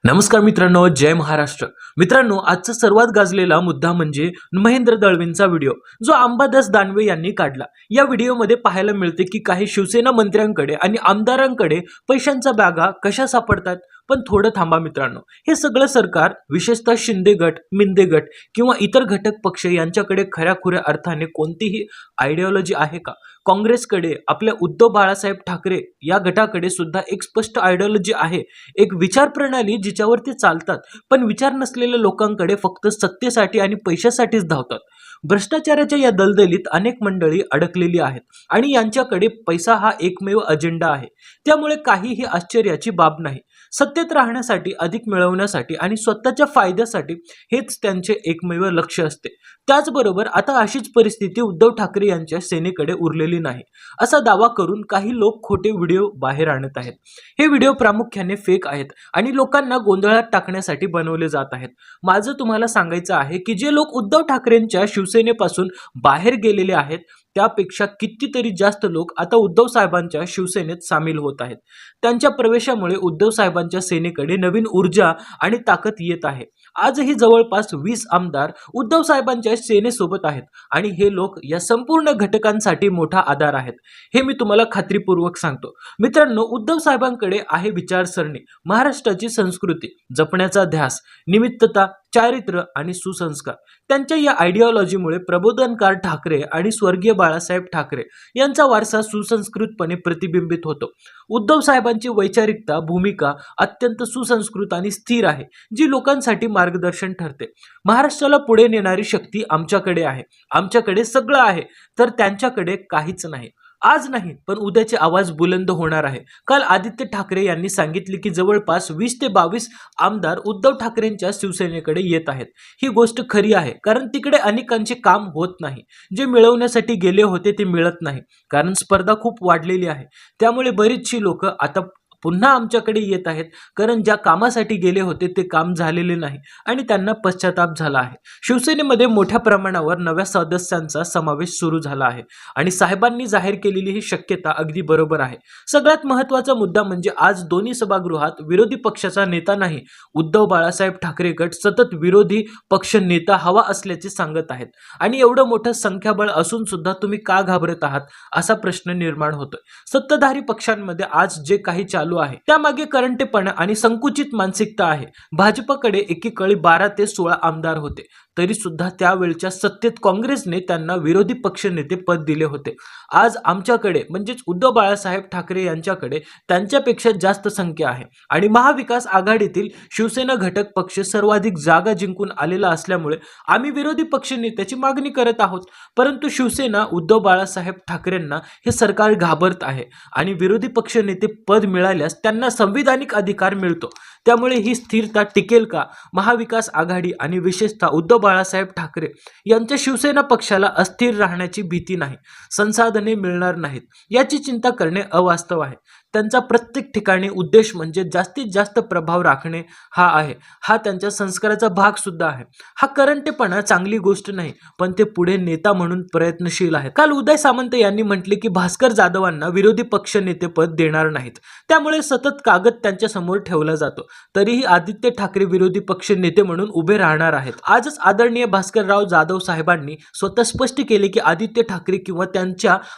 नमस्कार मित्रांनो, जय महाराष्ट्र। मित्रांनो, आजचा सर्वात गाजलेला मुद्दा म्हणजे महेंद्र दळवींचा व्हिडिओ जो अंबादास दानवे यांनी काढला। या व्हिडिओमध्ये पाहायला मिळते की काही शिवसेना मंत्र्यांकडे आणि आमदारांकडे पैशांच्या बॅगा कशा सापडतात। पण थोडं थांबा मित्रांनो, हे सगळं सरकार विशेषतः शिंदे गट, मिंदे गट किंवा इतर घटक पक्ष यांच्याकडे खऱ्याखुऱ्या अर्थाने कोणतीही आयडिओलॉजी आहे का? काँग्रेसकडे आपल्या उद्धव बाळासाहेब ठाकरे या गटाकडे सुद्धा एक स्पष्ट आयडिओलॉजी आहे, एक विचार प्रणाली जिच्यावर ते चालतात, पण विचार नसलेल्या लोकांकडे फक्त सत्तेसाठी आणि पैशासाठीच धावतात। भ्रष्टाचाराच्या या दलदलीत अनेक मंडळी अडकलेली आहेत आणि यांच्याकडे पैसा हा एकमेव अजेंडा आहे। त्यामुळे काहीही आश्चर्याची बाब नाही। सत्तेत राहण्यासाठी, अधिक मिळवण्यासाठी आणि स्वतःच्या फायद्यासाठी हेच त्यांचे एकमेव लक्ष्य असते। त्याचबरोबर आता अशीच परिस्थिती उद्धव ठाकरे यांच्या सेनेकडे उरलेली नाही असा दावा करून काही लोक खोटे व्हिडिओ बाहेर आणत आहेत। हे व्हिडिओ प्रामुख्याने फेक आहेत आणि लोकांना गोंधळात टाकण्यासाठी बनवले जात आहेत। माझं तुम्हाला सांगायचं आहे की जे लोक उद्धव ठाकरेंच्या शिवसेनेपासून बाहेर गेलेले आहेत त्यापेक्षा कितीतरी जास्त लोक आता उद्धव साहेबांच्या शिवसेनेत सामील होत आहेत। त्यांच्या प्रवेशामुळे उद्धव साहेबांच्या सेनेकडे नवीन ऊर्जा आणि ताकद येत आहे। आजही जवळपास 20 आमदार उद्धव साहेबांच्या सेनेसोबत आहेत आणि हे लोक या संपूर्ण घटकांसाठी मोठा आधार आहेत, हे मी तुम्हाला खात्रीपूर्वक सांगतो। मित्रांनो, उद्धव साहेबांकडे आहे विचारसरणी, महाराष्ट्राची संस्कृती जपण्याचा ध्यास, निमित्तता, चारित्र्य आणि सुसंस्कार। त्यांच्या या आयडिओलॉजीमुळे प्रबोधनकार ठाकरे आणि स्वर्गीय बाळासाहेब ठाकरे यांचा वारसा सुसंस्कृतपणे प्रतिबिंबित होतो। उद्धव साहेबांची वैचारिकता, भूमिका अत्यंत सुसंस्कृत आणि स्थिर आहे, जी लोकांसाठी मार्गदर्शन ठरते। महाराष्ट्राला पुढे नेणारी शक्ती आमच्याकडे आहे, आमच्याकडे सगळं आहे, तर त्यांच्याकडे काहीच नाही। आज नाही पण उद्याचे आवाज बुलंद होणार आहे। काल आदित्य ठाकरे यांनी सांगितले की जवळपास 20 ते 22 आमदार उद्धव ठाकरेंच्या शिवसेनेकडे येत आहेत। ही गोष्ट खरी आहे, कारण तिकडे अनेकांचे काम होत नाही। जे मिळवण्यासाठी गेले होते ते मिळत नाही, कारण स्पर्धा खूप वाढलेली आहे। त्यामुळे बरीचशी लोक आता पुन्हा आमच्याकडे येत आहेत, कारण ज्या कामासाठी गेले होते ते काम झालेले नाही आणि त्यांना पश्चाताप झाला आहे। शिवसेनेमध्ये मोठ्या प्रमाणावर नव्या सदस्यांचा समावेश सुरू झाला आहे आणि साहेबांनी जाहीर केलेली ही शक्यता अगदी बरोबर आहे। सगळ्यात महत्त्वाचा मुद्दा म्हणजे आज दोन्ही सभागृहात विरोधी पक्षाचा नेता नाही, उद्धव बाळासाहेब ठाकरे गट सतत विरोधी पक्ष नेता हवा असल्याचे सांगत आहेत आणि एवढं मोठं संख्याबळ असून सुद्धा तुम्ही का घाबरत आहात असा प्रश्न निर्माण होतोय। सत्ताधारी पक्षांमध्ये आज जे काही चालू आहे त्यामागे करंटेपणा आणि संकुचित मानसिकता आहे। भाजपकडे एकीकडे 12 ते 16 आमदार होते, तरी सुद्धा त्यावेळच्या सत्तेत काँग्रेसने त्यांना विरोधी पक्षनेते पद दिले होते। आज आमच्याकडे म्हणजेच उद्धव बाळासाहेब ठाकरे यांच्याकडे त्यांच्यापेक्षा जास्त संख्या आहे आणि महाविकास आघाडीतील शिवसेना घटक पक्ष सर्वाधिक जागा जिंकून आलेला असल्यामुळे आम्ही विरोधी पक्षनेत्याची मागणी करत आहोत। परंतु शिवसेना उद्धव बाळासाहेब ठाकरेंना हे सरकार घाबरत आहे आणि विरोधी पक्षनेते पद मिळाल्यास त्यांना संविधानिक अधिकार मिळतो। त्यामुळे ही स्थिरता टिकेल का? महाविकास आघाडी आणि विशेषतः उद्धव बाळासाहेब ठाकरे यांच्या शिवसेना पक्षाला अस्थिर राहण्याची भीती नाही, संसाधने मिळणार नाहीत याची चिंता करणे अवास्तव आहे। त्यांचा प्रत्येक ठिकाणी उद्देश म्हणजे जास्तीत जास्त प्रभाव राखणे हा आहे। हा त्यांच्या संस्काराचा भाग सुद्धा आहे। हा करंटेपणा चांगली गोष्ट नाही, पण ते पुढे नेता म्हणून प्रयत्नशील आहेत। काल उदय सामंत यांनी म्हटले की भास्कर जाधवांना विरोधी पक्ष नेतेपद देणार नाहीत, त्यामुळे सतत कागद त्यांच्या समोर ठेवला जातो। तरीही आदित्य ठाकरे विरोधी पक्ष नेते म्हणून उभे राहणार आहेत। आजच आदरणीय भास्करराव जाधव साहेबांनी स्वतः स्पष्ट केले की आदित्य ठाकरे किंवा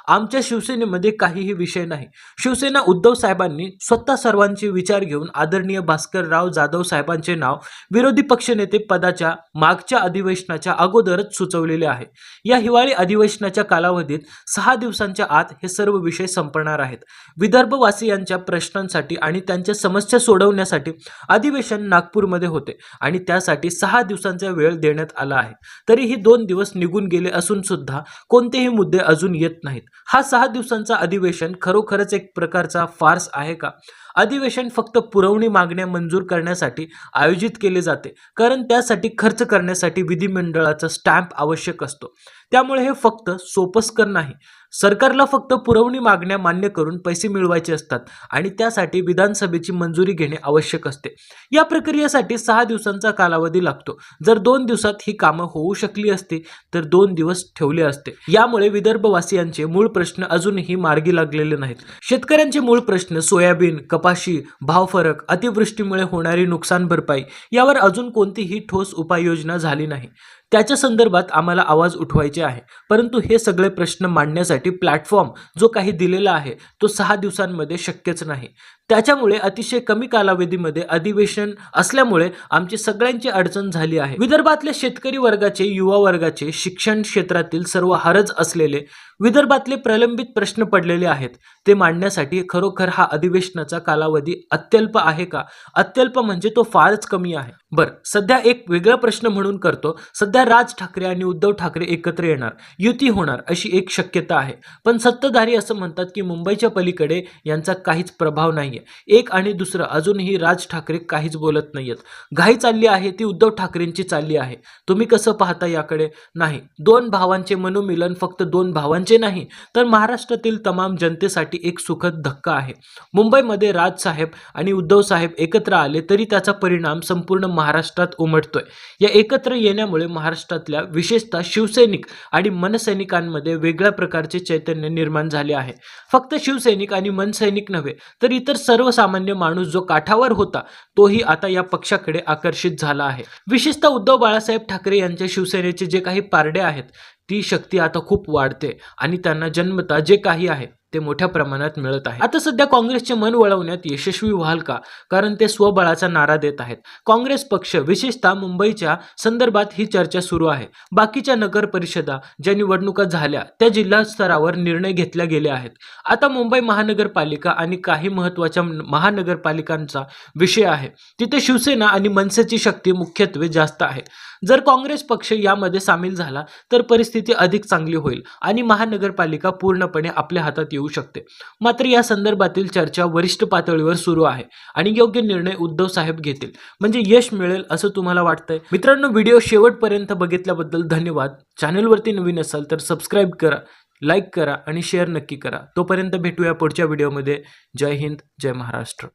आमच्या शिवसेनेमध्ये काहीही विषय नाही। शिवसेना उद्धव साहेबांनी स्वतः सर्वांचे विचार घेऊन आदरणीय भास्करराव जाधव साहेबांचे नाव विरोधी पक्षनेते पदाच्या मागच्या अधिवेशनाच्या अगोदरच सुचवलेले आहे। या हिवाळी अधिवेशनाच्या कालावधीत 6 दिवसांच्या आत हे सर्व विषय संपणार आहेत। विदर्भवासियांच्या प्रश्नांसाठी आणि त्यांच्या समस्या सोडवण्यासाठी अधिवेशन नागपूरमध्ये होते आणि त्यासाठी 6 दिवसांचा वेळ देण्यात आला आहे। तरीही 2 दिवस निघून गेले असून सुद्धा कोणतेही मुद्दे अजून येत नाहीत। हा 6 दिवसांचा अधिवेशन खरोखरच एक प्रकारचा फार्स आहे का? अधिवेशन फक्त पुरवणी मागण्या मंजूर करण्यासाठी आयोजित केले जाते, कारण त्यासाठी खर्च करण्यासाठी विधिमंडळाचा स्टॅम्प आवश्यक असतो। त्यामुळे हे फक्त सोपस्कर नाही, सरकारला फक्त पुरवणी मागण्या मान्य करून पैसे मिळवायचे असतात आणि त्यासाठी विधानसभेची मंजुरी घेणे आवश्यक असते. या प्रक्रियेसाठी 6 दिवसांचा कालावधी लागतो. जर 2 दिवसात ही कामं होऊ शकली असती तर 2 दिवस ठेवले असते. यामुळे विदर्भवासियांचे मूळ प्रश्न अजूनही मार्गी लागलेले नाहीत. शेतकऱ्यांचे मूळ प्रश्न सोयाबीन, कपाशी, भाव फरक, अतिवृष्टीमुळे होणारी नुकसान भरपाई यावर अजून कोणतीही ठोस उपाययोजना झाली नाही. त्याच्या संदर्भात आम्हाला आवाज उठवायचे आहे. परंतु हे सगळे प्रश्न मांडण्यासाठी प्लॅटफॉर्म जो काही दिलेला आहे तो 6 दिवसांमध्ये शक्यच नाही. त्याच्यामुळे अतिशय कमी कालावधीमध्ये अधिवेशन असल्यामुळे आमची सगळ्यांची अडचण झाली आहे. विदर्भातल्या शेतकरी वर्गाचे, युवा वर्गाचे, शिक्षण क्षेत्रातील सर्व हरज असलेले विदर्भातले प्रलंबित प्रश्न पडलेले आहेत. ते मांडण्यासाठी खरोखर हा अधिवेशनाचा कालावधी अत्यल्प आहे का? अत्यल्प म्हणजे तो फारच कमी आहे. बरं, सध्या एक वेगळा प्रश्न म्हणून करतो. सध्या राज ठाकरे आणि उद्धव ठाकरे एकत्र येणार, युती होणार अशी एक शक्यता आहे. पण सत्ताधारी असं म्हणतात की मुंबईच्या पलीकडे यांचा काहीच प्रभाव नाहीये. एक आणि दुसरं अजूनही राज ठाकरे काहीच बोलत नाहीयेत. घाई चालली आहे ती उद्धव ठाकरेंची चालली आहे. तुम्ही कसं पाहता याकडे? नाही, 2 भावांचे मनोमिलन फक्त 2 भावांचे नाही तर महाराष्ट्रातील तमाम जनतेसाठी एक सुखद धक्का आहे. मुंबईमध्ये राजसाहेब आणि उद्धव साहेब एकत्र आले तरी त्याचा परिणाम संपूर्ण महाराष्ट्रात उमटतोय. या एकत्र येण्यामुळे महाराष्ट्रातल्या विशेषतः शिवसैनिक आणि मनसैनिकांमध्ये वेगळ्या प्रकारचे चैतन्य निर्माण झाले आहे. फक्त शिवसैनिक आणि मनसैनिक नव्हे तर इतर सर्वसामान्य माणूस जो काठावर होता तोही आता या पक्षाकडे आकर्षित झाला आहे. विशेषतः उद्धव बाळासाहेब ठाकरे यांच्या शिवसेनेचे जे काही पारडे आहेत ती शक्ती आता खूप वाढते आणि त्यांना जन्मता जे काही आहे ते मोठ्या प्रमाणात मिळत आहे. आता सध्या काँग्रेसचे मन वळवण्यात यशस्वी व्हाल का? कारण ते स्वबळाचा नारा देत आहेत. काँग्रेस पक्ष विशेषतः मुंबईच्या संदर्भात ही चर्चा सुरू आहे. बाकीच्या नगर परिषदा ज्या निवडणुका झाल्या त्या जिल्हा स्तरावर निर्णय घेतले गेले आहेत. आता मुंबई महानगरपालिका आणि काही महत्त्वाच्या महानगरपालिकांचा विषय आहे. तिथे शिवसेना आणि मनसेची शक्ती मुख्यत्वे जास्त आहे. जर काँग्रेस पक्ष यामध्ये सामील झाला तर परिस्थिती अधिक चांगली होईल आणि महानगरपालिका पूर्णपणे आपल्या हातात येऊ शकते. मात्र या संदर्भातील चर्चा वरिष्ठ पातळीवर सुरू आहे आणि योग्य निर्णय उद्धव साहेब घेतील म्हणजे यश मिळेल असं तुम्हाला वाटतंय? मित्रांनो, व्हिडिओ शेवटपर्यंत बघितल्याबद्दल धन्यवाद. चॅनलवरती नवीन असाल तर सबस्क्राईब करा, लाईक करा आणि शेअर नक्की करा. तोपर्यंत भेटूया पुढच्या व्हिडिओमध्ये. जय हिंद, जय महाराष्ट्र.